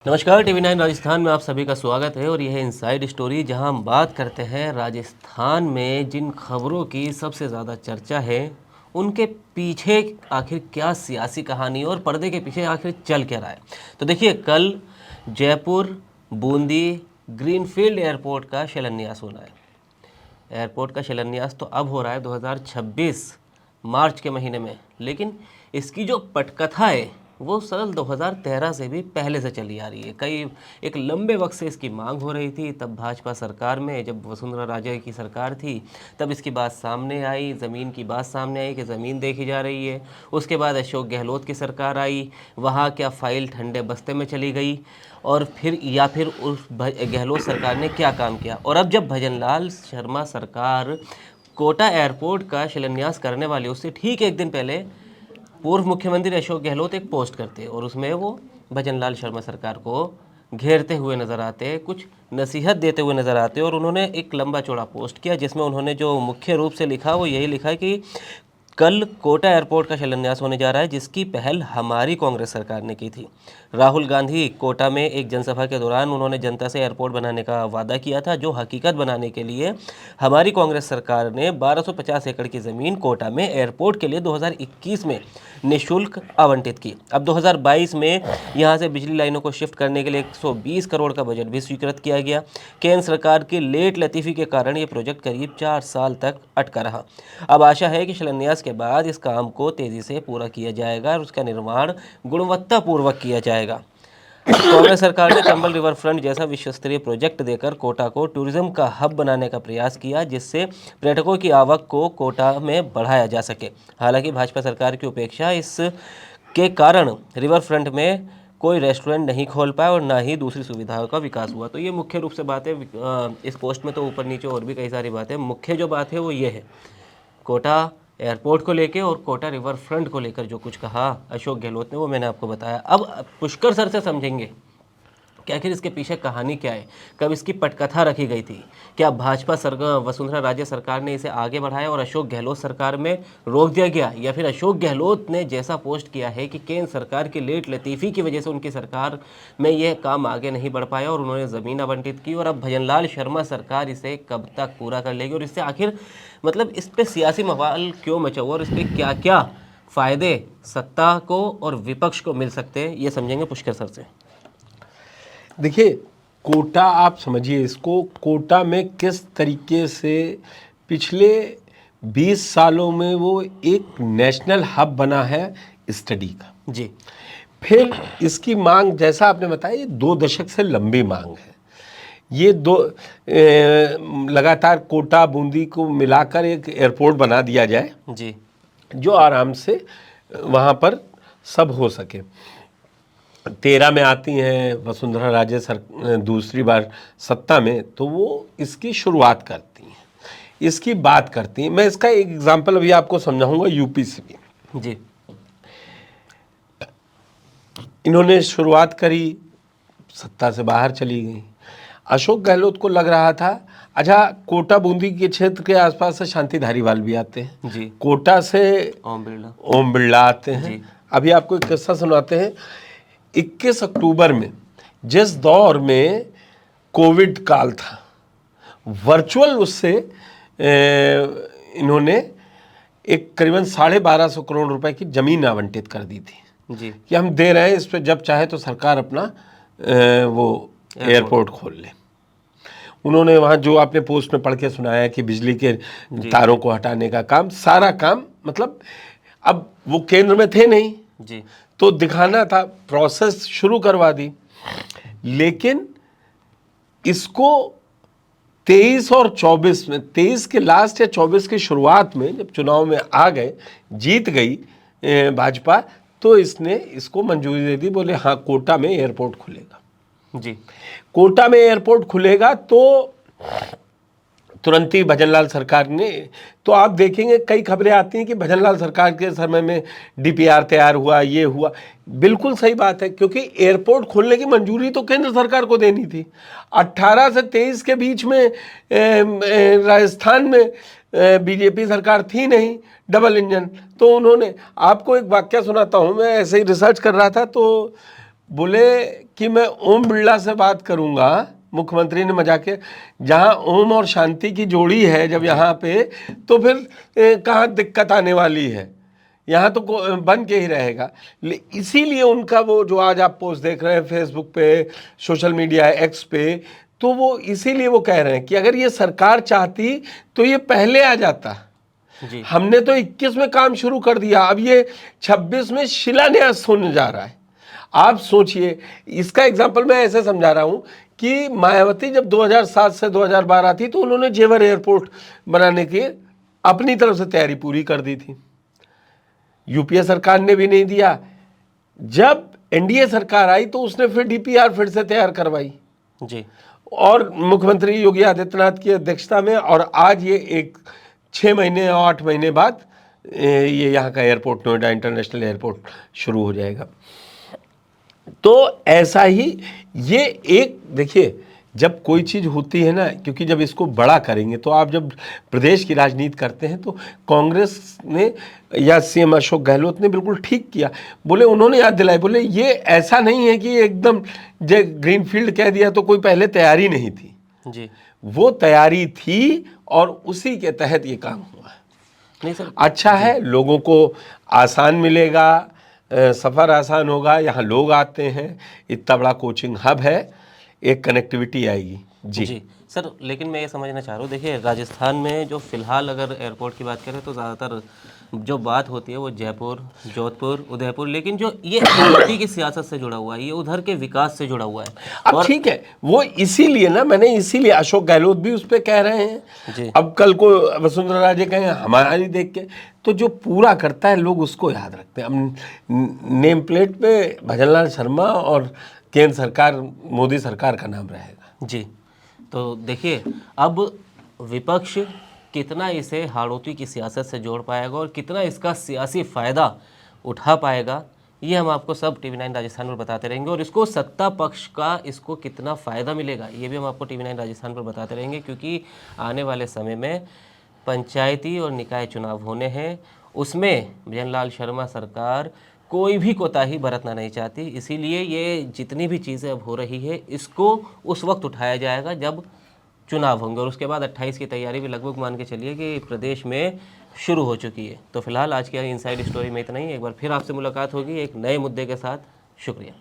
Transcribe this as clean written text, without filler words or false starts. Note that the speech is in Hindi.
नमस्कार, टीवी 9 राजस्थान में आप सभी का स्वागत है और यह है इनसाइड स्टोरी, जहां हम बात करते हैं राजस्थान में जिन खबरों की सबसे ज़्यादा चर्चा है उनके पीछे आखिर क्या सियासी कहानी और पर्दे के पीछे आखिर चल क्या रहा है। तो देखिए, कल जयपुर बूंदी ग्रीनफील्ड एयरपोर्ट का शिलान्यास होना है। एयरपोर्ट का शिलान्यास तो अब हो रहा है 2026 मार्च के महीने में, लेकिन इसकी जो पटकथा है वो सल 2013 से भी पहले से चली आ रही है। एक लंबे वक्त से इसकी मांग हो रही थी। तब भाजपा सरकार में, जब वसुंधरा राजे की सरकार थी, तब इसकी बात सामने आई, ज़मीन की बात सामने आई कि ज़मीन देखी जा रही है। उसके बाद अशोक गहलोत की सरकार आई, वहाँ क्या फाइल ठंडे बस्ते में चली गई, और फिर उस गहलोत सरकार ने क्या काम किया। और अब जब भजनलाल शर्मा सरकार कोटा एयरपोर्ट का शिलान्यास करने वाली, उससे ठीक एक दिन पहले पूर्व मुख्यमंत्री अशोक गहलोत एक पोस्ट करते और उसमें वो भजनलाल शर्मा सरकार को घेरते हुए नज़र आते, कुछ नसीहत देते हुए नज़र आते। और उन्होंने एक लंबा चौड़ा पोस्ट किया जिसमें उन्होंने जो मुख्य रूप से लिखा वो यही लिखा कि कल कोटा एयरपोर्ट का शिलान्यास होने जा रहा है, जिसकी पहल हमारी कांग्रेस सरकार ने की थी। राहुल गांधी कोटा में एक जनसभा के दौरान उन्होंने जनता से एयरपोर्ट बनाने का वादा किया था, जो हकीकत बनाने के लिए हमारी कांग्रेस सरकार ने 1250 एकड़ की ज़मीन कोटा में एयरपोर्ट के लिए 2021 में निःशुल्क आवंटित की। अब 2022 में यहाँ से बिजली लाइनों को शिफ्ट करने के लिए 120 करोड़ का बजट भी स्वीकृत किया गया। केंद्र सरकार की लेट लतीफ़ी के कारण ये प्रोजेक्ट करीब 4 साल तक अटका रहा। अब आशा है कि शिलान्यास के बाद इस काम को तेज़ी से पूरा किया जाएगा और उसका निर्माण गुणवत्तापूर्वक किया जाएगा। कांग्रेस सरकार ने चंबल रिवर फ्रंट जैसा विश्वस्तरीय प्रोजेक्ट देकर कोटा को टूरिज्म का हब बनाने का प्रयास किया, जिससे पर्यटकों की आवक को कोटा में बढ़ाया जा सके। हालांकि भाजपा सरकार की उपेक्षा इस के कारण रिवर फ्रंट में कोई रेस्टोरेंट नहीं खोल पाया और ना ही दूसरी सुविधाओं का विकास हुआ। तो ये मुख्य रूप से बात है। इस पोस्ट में तो ऊपर नीचे और भी कई सारी बातें, मुख्य जो बात है वो ये है कोटा एयरपोर्ट को लेके और कोटा रिवर फ्रंट को लेकर जो कुछ कहा अशोक गहलोत ने, वो मैंने आपको बताया। अब पुष्कर सर से समझेंगे कि आखिर इसके पीछे कहानी क्या है, कब इसकी पटकथा रखी गई थी, क्या भाजपा वसुंधरा राजे सरकार ने इसे आगे बढ़ाया और अशोक गहलोत सरकार में रोक दिया गया, या फिर अशोक गहलोत ने जैसा पोस्ट किया है कि केंद्र सरकार की लेट लतीफ़ी की वजह से उनकी सरकार में यह काम आगे नहीं बढ़ पाया और उन्होंने ज़मीन आवंटित की, और अब भजनलाल शर्मा सरकार इसे कब तक पूरा कर लेगी, और इससे आखिर मतलब इस पर सियासी बवाल क्यों मचा हुआ और इस पर क्या क्या फ़ायदे सत्ता को और विपक्ष को मिल सकते हैं, ये समझेंगे पुष्कर सर से। देखिए, कोटा आप समझिए इसको, कोटा में किस तरीके से पिछले 20 सालों में वो एक नेशनल हब बना है स्टडी का जी। फिर इसकी मांग, जैसा आपने बताया, ये 2 दशक से लंबी मांग है। ये लगातार कोटा बूंदी को मिलाकर एक एयरपोर्ट बना दिया जाए जी, जो आराम से वहाँ पर सब हो सके। 13 में आती हैं वसुंधरा राजे दूसरी बार सत्ता में, तो वो इसकी शुरुआत करती हैं, इसकी बात करती हैं। मैं इसका एक एग्जांपल अभी आपको समझाऊंगा यूपी से भी। जी, इन्होंने शुरुआत करी, सत्ता से बाहर चली गई। अशोक गहलोत को लग रहा था, अच्छा कोटा बूंदी के क्षेत्र के आसपास से शांति धारीवाल भी आते हैं जी, कोटा से ओम बिरला आते हैं। अभी आपको एक किस्सा सुनाते हैं। 21 अक्टूबर में, जिस दौर में कोविड काल था, वर्चुअल उससे इन्होंने एक करीबन 1250 करोड़ रुपए की ज़मीन आवंटित कर दी थी जी, कि हम दे रहे हैं, इस पर जब चाहे तो सरकार अपना वो एयरपोर्ट खोल ले। उन्होंने वहाँ जो आपने पोस्ट में पढ़ के सुनाया कि बिजली के तारों को हटाने का काम, सारा काम, मतलब अब वो केंद्र में थे नहीं जी, तो दिखाना था, प्रोसेस शुरू करवा दी। लेकिन इसको 23 और 24 में, 23 के लास्ट या 24 की शुरुआत में जब चुनाव में आ गए, जीत गई भाजपा, तो इसने इसको मंजूरी दे दी। बोले हाँ, कोटा में एयरपोर्ट खुलेगा। जी, कोटा में एयरपोर्ट खुलेगा तो तुरंत ही भजनलाल सरकार ने, तो आप देखेंगे कई खबरें आती हैं कि भजनलाल सरकार के समय में डीपीआर तैयार हुआ, ये हुआ। बिल्कुल सही बात है, क्योंकि एयरपोर्ट खोलने की मंजूरी तो केंद्र सरकार को देनी थी। 18 से 23 के बीच में राजस्थान में बीजेपी सरकार थी नहीं, डबल इंजन। तो उन्होंने, आपको एक वाक्य सुनाता हूँ, मैं ऐसे ही रिसर्च कर रहा था तो बोले कि मैं ओम बिरला से बात करूंगा, मुख्यमंत्री ने मजाक के, जहां ओम और शांति की जोड़ी है जब यहाँ पे, तो फिर कहाँ दिक्कत आने वाली है, यहाँ तो बन के ही रहेगा। इसीलिए उनका वो जो आज आप पोस्ट देख रहे हैं फेसबुक पे, सोशल मीडिया एक्स पे, तो वो इसीलिए वो कह रहे हैं कि अगर ये सरकार चाहती तो ये पहले आ जाता। जी। हमने तो 21 में काम शुरू कर दिया, अब ये 26 में शिलान्यास होने जा रहा है। आप सोचिए, इसका एग्जाम्पल मैं ऐसे समझा रहा हूं कि मायावती जब 2007 से 2012 थी तो उन्होंने जेवर एयरपोर्ट बनाने की अपनी तरफ से तैयारी पूरी कर दी थी, यूपीए सरकार ने भी नहीं दिया। जब एनडीए सरकार आई तो उसने फिर डीपीआर फिर से तैयार करवाई जी। और मुख्यमंत्री योगी आदित्यनाथ की अध्यक्षता में, और आज ये 6 महीने और 8 महीने बाद ये यहाँ का एयरपोर्ट, नोएडा इंटरनेशनल एयरपोर्ट शुरू हो जाएगा। तो ऐसा ही ये एक देखिए, जब कोई चीज़ होती है ना, क्योंकि जब इसको बड़ा करेंगे तो आप जब प्रदेश की राजनीति करते हैं तो कांग्रेस ने या सीएम अशोक गहलोत ने बिल्कुल ठीक किया। बोले, उन्होंने याद दिलाई, बोले ये ऐसा नहीं है कि एकदम जो ग्रीनफील्ड कह दिया तो कोई पहले तैयारी नहीं थी जी। वो तैयारी थी और उसी के तहत ये काम हुआ। नहीं सर, अच्छा है, लोगों को आसान मिलेगा, सफ़र आसान होगा, यहाँ लोग आते हैं, इतना बड़ा कोचिंग हब है, एक कनेक्टिविटी आएगी। जी सर, लेकिन मैं ये समझना चाह रहा हूँ, देखिए राजस्थान में जो फिलहाल अगर एयरपोर्ट की बात करें तो ज़्यादातर जो बात होती है वो जयपुर, जोधपुर, उदयपुर, लेकिन जो ये यूपी की सियासत से जुड़ा हुआ है, ये उधर के विकास से जुड़ा हुआ है। अब ठीक है, वो इसीलिए ना, मैंने इसीलिए अशोक गहलोत भी उस पर कह रहे हैं जी। अब कल को वसुंधरा राजे कहें हमारी देख के, तो जो पूरा करता है लोग उसको याद रखते हैं। अब नेम प्लेट पे भजनलाल शर्मा और केंद्र सरकार, मोदी सरकार का नाम रहेगा। जी। तो देखिए, अब विपक्ष कितना इसे हाड़ौती की सियासत से जोड़ पाएगा और कितना इसका सियासी फ़ायदा उठा पाएगा, ये हम आपको सब TV9 राजस्थान पर बताते रहेंगे। और इसको सत्ता पक्ष का इसको कितना फ़ायदा मिलेगा ये भी हम आपको TV9 राजस्थान पर बताते रहेंगे, क्योंकि आने वाले समय में पंचायती और निकाय चुनाव होने हैं। उसमें भजनलाल शर्मा सरकार कोई भी कोताही बरतना नहीं चाहती, इसीलिए ये जितनी भी चीज़ें अब हो रही है इसको उस वक्त उठाया जाएगा जब चुनाव होंगे। और उसके बाद 28 की तैयारी भी लगभग मान के चलिए कि प्रदेश में शुरू हो चुकी है। तो फिलहाल आज की इनसाइड स्टोरी में इतना ही। एक बार फिर आपसे मुलाकात होगी एक नए मुद्दे के साथ। शुक्रिया।